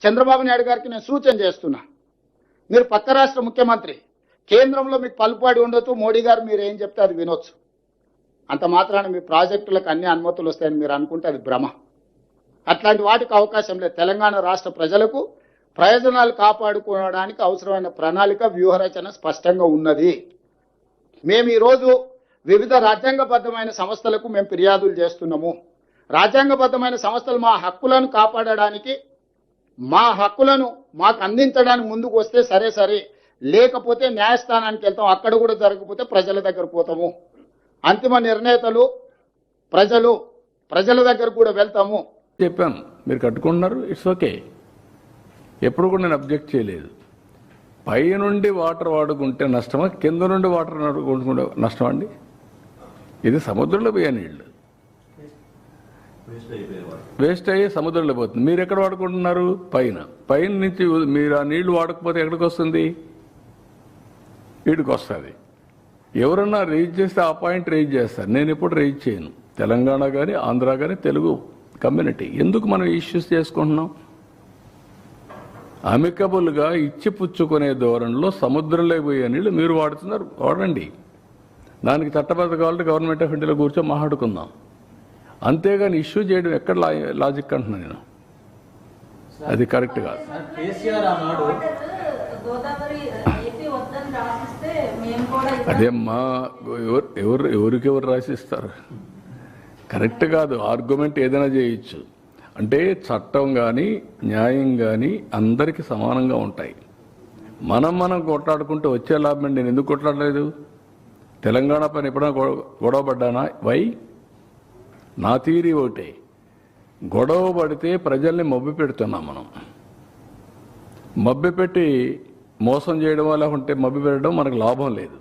చంద్రబాబు నాయుడు గారికి నేను సూచన చేస్తున్నా, మీరు పక్క రాష్ట్ర ముఖ్యమంత్రి, కేంద్రంలో మీకు పలుపాడి ఉండొచ్చు, మోడీ గారు మీరు ఏం చెప్తే అది వినొచ్చు. అంత మాత్రాన మీ ప్రాజెక్టులకు అన్ని అనుమతులు వస్తాయని మీరు అనుకుంటే అది భ్రమ. అట్లాంటి వాటికి అవకాశం లేదు. తెలంగాణ రాష్ట్ర ప్రజలకు ప్రయోజనాలు కాపాడుకోవడానికి అవసరమైన ప్రణాళిక వ్యూహరచన స్పష్టంగా ఉన్నది. మేము ఈరోజు వివిధ రాజ్యాంగబద్ధమైన సంస్థలకు మేము ఫిర్యాదులు చేస్తున్నాము. రాజ్యాంగబద్ధమైన సంస్థలు మా హక్కులను కాపాడడానికి, మా హక్కులను మాకు అందించడానికి ముందుకు వస్తే సరే, లేకపోతే న్యాయస్థానానికి వెళ్తాం. అక్కడ కూడా జరగకపోతే ప్రజల దగ్గర పోతాము. అంతిమ నిర్ణేతలు ప్రజల దగ్గర కూడా వెళ్తాము. చెప్పాను, మీరు కట్టుకుంటున్నారు, ఇట్స్ ఓకే. ఎప్పుడు కూడా నేను అబ్జెక్ట్ చేయలేదు. పై నుండి వాటర్ వాడుకుంటే నష్టమా, కింద నుండి వాటర్ వాడుకుంటే నష్టమా అండి? ఇది సముద్రంలో పోయే నీళ్ళు, వేస్ట్ అయ్యి సముద్రంలో పోతుంది. మీరు ఎక్కడ వాడుకుంటున్నారు? పైన నుంచి మీరు ఆ నీళ్లు వాడకపోతే ఎక్కడికి వస్తుంది? వీడికి వస్తుంది. ఎవరన్నా రేజ్ చేస్తే ఆ పాయింట్ రేజ్ చేస్తారు. నేను ఎప్పుడు రేజ్ చేయను. తెలంగాణ కానీ ఆంధ్ర కానీ తెలుగు కమ్యూనిటీ ఎందుకు మనం ఇష్యూస్ చేసుకుంటున్నాం? అమికబుల్గా ఇచ్చి పుచ్చుకునే ధోరణిలో సముద్రంలో పోయే నీళ్ళు మీరు వాడుతున్నారు, వాడండి. దానికి చట్టబద్ధ కావాలంటే గవర్నమెంట్ ఆఫ్ ఇండియాలో కూర్చొని మాట్లాడుకుందాం. అంతేగాని ఇష్యూ చేయడం ఎక్కడ లాజిక్ అంటున్నాను నేను. అది కరెక్ట్ కాదు. అదేమ్మా, ఎవరికెవరు రాసిస్తారు? కరెక్ట్ కాదు. ఆర్గ్యుమెంట్ ఏదైనా చేయొచ్చు. అంటే చట్టం కానీ న్యాయం కానీ అందరికీ సమానంగా ఉంటాయి. మనం కొట్లాడుకుంటూ వచ్చే లాభం. నేను ఎందుకు కొట్లాడలేదు? తెలంగాణ పైన ఎప్పుడైనా గొడవ పడ్డానా? వై? నా థియరీ ఒకటే, గొడవ పడితే ప్రజల్ని మభ్య పెడుతున్నాం మనం. మభ్య పెట్టి మోసం చేయడం వల్ల ఉంటే మభ్య పెట్టడం మనకు లాభం లేదు.